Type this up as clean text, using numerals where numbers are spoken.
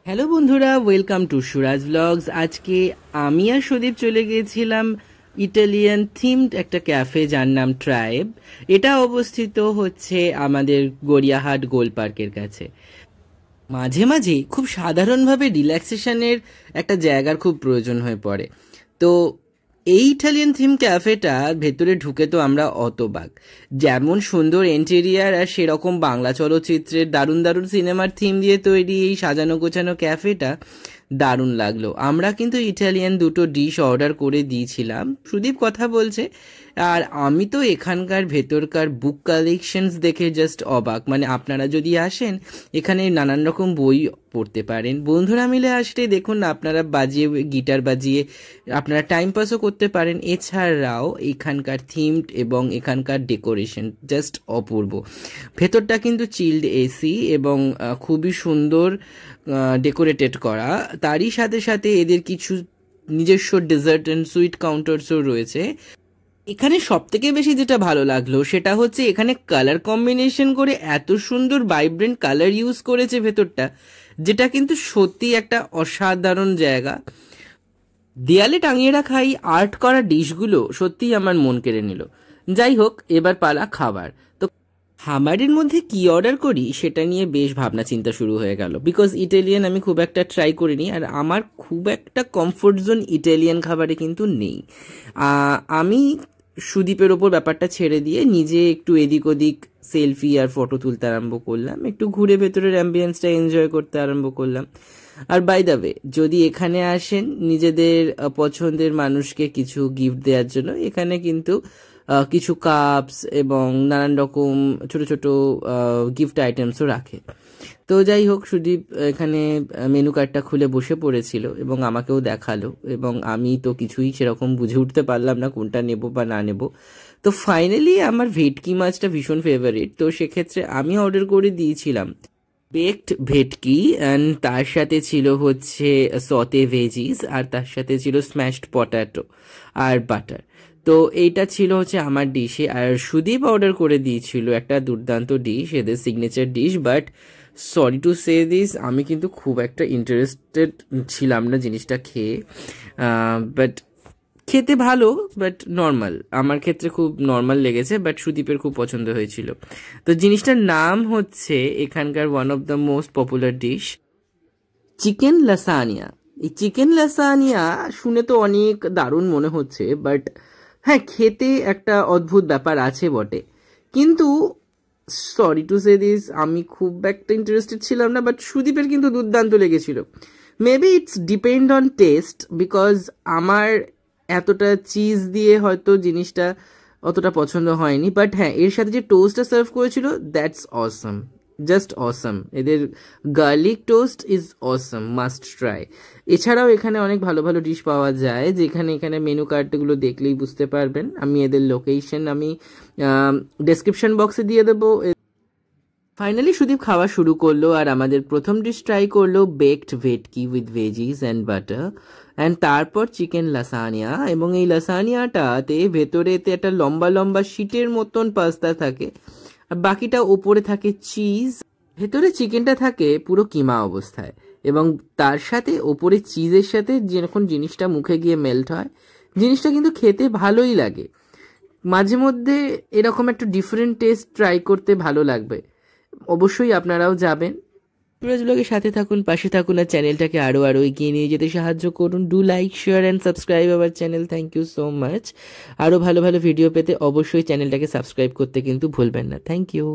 Hello বন্ধুরা, welcome to Suraj blogs. আজকে আমি আর সুদীপ চলে গিয়েছিলাম ইটালিয়ান থিমড একটা ক্যাফে, যার নাম ট্রাইব। এটা অবস্থিত হচ্ছে আমাদের গড়িয়াহাট গোল পার্কের কাছে। মাঝে মাঝে খুব সাধারণভাবে রিল্যাক্সেশনের একটা জায়গার খুব প্রয়োজন হয়ে পড়ে। তো এই ইটালিয়ান থিম ক্যাফেটা ভেতরে ঢুকে তো আমরা অতবাক। যেমন সুন্দর ইন্টেরিয়ার আর সেরকম বাংলা চলচ্চিত্রের দারুণ দারুণ সিনেমার থিম দিয়ে তৈরি এই সাজানো গোছানো ক্যাফেটা দারুণ লাগলো। আমরা কিন্তু ইটালিয়ান দুটো ডিশ অর্ডার করে দিয়েছিলাম। সুদীপ কথা বলছে, আর আমি তো এখানকার ভেতরকার বুক কালেকশনস দেখে জাস্ট অবাক। মানে আপনারা যদি আসেন, এখানে নানান রকম বই পড়তে পারেন। বন্ধুরা মিলে আসলে দেখুন না, আপনারা বাজিয়ে গিটার বাজিয়ে আপনারা টাইম পাসও করতে পারেন। এছাড়াও এখানকার থিমড এবং এখানকার ডেকোরেশন জাস্ট অপূর্ব। ভেতরটা কিন্তু চিল্ড এসি এবং খুবই সুন্দর ডেকোরেটেড করা। তারই সাথে সাথে এদের কিছু নিজস্ব ডেজার্ট অ্যান্ড সুইট কাউন্টার্সও রয়েছে। এখানে সব থেকে বেশি যেটা ভালো লাগলো সেটা হচ্ছে এখানে কালার কম্বিনেশন করে এত সুন্দর ভাইব্রেন্ট কালার ইউজ করেছে ভেতরটা, যেটা কিন্তু সত্যি একটা অসাধারণ জায়গা। দেয়ালে টাঙিয়ে রাখা এই আর্ট করা ডিশগুলো সত্যিই আমার মন কেড়ে নিল। যাই হোক, এবার পালা খাবার। তো খাবারের মধ্যে কি অর্ডার করি সেটা নিয়ে বেশ ভাবনা চিন্তা শুরু হয়ে গেল। বিকজ ইটালিয়ান আমি খুব একটা ট্রাই করিনি, আর আমার খুব একটা কমফোর্ট জোন ইটালিয়ান খাবারে কিন্তু নেই। আমি সুদীপের ওপর ব্যাপারটা ছেড়ে দিয়ে নিজে একটু এদিক ওদিক সেলফি আর ফটো তুলতে আরম্ভ করলাম, একটু ঘুরে ভেতরের অ্যাম্বিয়েন্সটা এনজয় করতে আরম্ভ করলাম। আর বাই দ্য ওয়ে, যদি এখানে আসেন নিজেদের পছন্দের মানুষকে কিছু গিফট দেওয়ার জন্য, এখানে কিন্তু কিছু কাপস এবং নানান রকম ছোট ছোট গিফট আইটেমসও রাখে। তো যাই হোক, সুদীপ এখানে মেনু কার্ডটা খুলে বসে পড়েছিল এবং আমাকেও দেখালো, এবং আমি তো কিছুই সেরকম বুঝে উঠতে পারলাম না কোনটা নেব বা না নেব। তো ফাইনালি আমার ভেটকি মাছটা ভীষণ ফেভারিট, তো সেক্ষেত্রে আমি অর্ডার করে দিয়েছিলাম বেকড ভেটকি, অ্যান্ড তার সাথে ছিল হচ্ছে সতে ভেজিস, আর তার সাথে ছিল স্ম্যাশড পটাটো আর বাটার। তো এইটা ছিল হচ্ছে আমার ডিশে। আর সুদীপ অর্ডার করে দিয়েছিল একটা দুর্দান্ত ডিশ, এদের signature dish. But sorry to say this, আমি কিন্তু খুব একটা ইন্টারেস্টেড ছিলাম না জিনিসটা খেয়ে। বাট খেতে ভালো, বাট নর্মাল। আমার ক্ষেত্রে খুব নর্মাল লেগেছে, বাট সুদীপের খুব পছন্দ হয়েছিল। তো জিনিসটার নাম হচ্ছে এখানকার one of the most popular dish, chicken lasagna. এই চিকেন লাসানিয়া শুনে তো অনেক দারুণ মনে হচ্ছে, বাট হ্যাঁ, খেতে একটা অদ্ভুত ব্যাপার আছে বটে। কিন্তু সরি টু সে দিস, আমি খুব একটা ইন্টারেস্টেড ছিলাম না, বাট সুদীপের কিন্তু দুর্দান্ত লেগেছিল। Maybe it's depend on test, because আমার এতটা চিজ দিয়ে হয়তো জিনিসটা অতটা পছন্দ হয়নি। বাট হ্যাঁ, এর সাথে যে টোস্টটা সার্ভ করেছিল, দ্যাটস অসম, জাস্ট অসম। এদের garlic toast is Assam, must try. এছাড়াও এখানে অনেক ভালো ভালো ডিশ পাওয়া যায়, যেখানে এখানে মেনু কার্ডগুলো দেখলেই বুঝতে পারবেন। আমি এদের লোকেশন আমি ডেসক্রিপশন বক্সে দিয়ে দেবো। ফাইনালি সুদীপ খাওয়া শুরু করলো, আর আমাদের প্রথম ডিশ ট্রাই করলো বেকড ভেটকি with veggies and butter, and তারপর চিকেন লাসানিয়া। এবং এই লাসানিয়াটাতে ভেতরেতে একটা লম্বা লম্বা শিটের মতন পাস্তা থাকে, আর বাকিটা ওপরে থাকে চিজ। ভেতরে চিকেনটা থাকে পুরো কিমা অবস্থায়, এবং তার সাথে ওপরে চিজের সাথে যখন জিনিসটা মুখে গিয়ে মেল্ট হয়, জিনিসটা কিন্তু খেতে ভালোই লাগে। মাঝে মধ্যে এরকম একটা ডিফারেন্ট টেস্ট ট্রাই করতে ভালো লাগবে। অবশ্যই আপনারাও যাবেন। সুরাজ ব্লগের সাথে থাকুন, পাশে থাকুন, আর চ্যানেলটাকে আরও এগিয়ে নিয়ে যেতে সাহায্য করুন। Do like, share and subscribe our channel. Thank you so much. আরও ভালো ভালো ভিডিও পেতে অবশ্যই চ্যানেলটাকে সাবস্ক্রাইব করতে কিন্তু ভুলবেন না। Thank you.